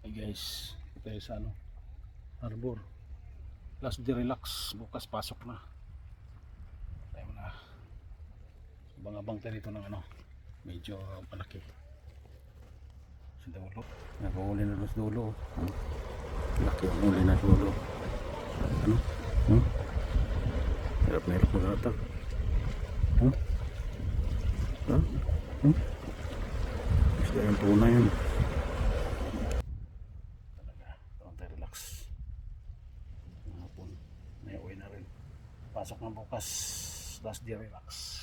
Hey guys, tayo sa harbor. Last day relax, bukas pasok na. Tayo na. Abang-abang tayo dito ng medyo malaki. Sa dulo. Nakahuli na doon sa dulo. Laki ang huli na dulo. Hirap na hirap mag-atak. Isda yung tuna yun. Pasok na bukas, last day relax.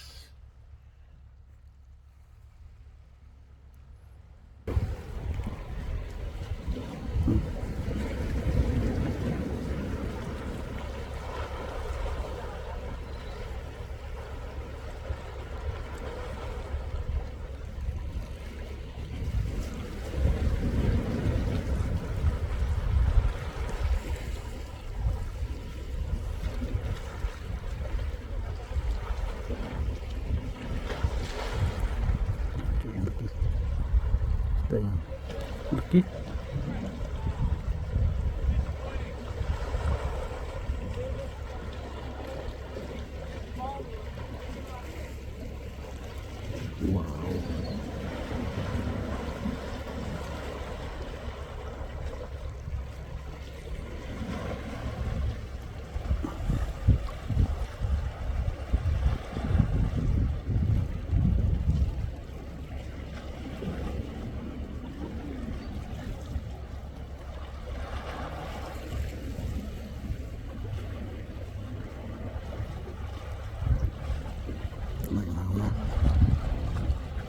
Ayan, laki. Wow.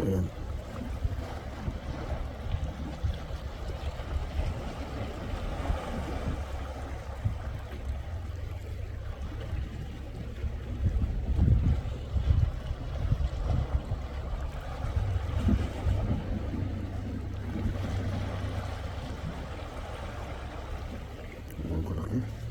Ayan. Ang laki.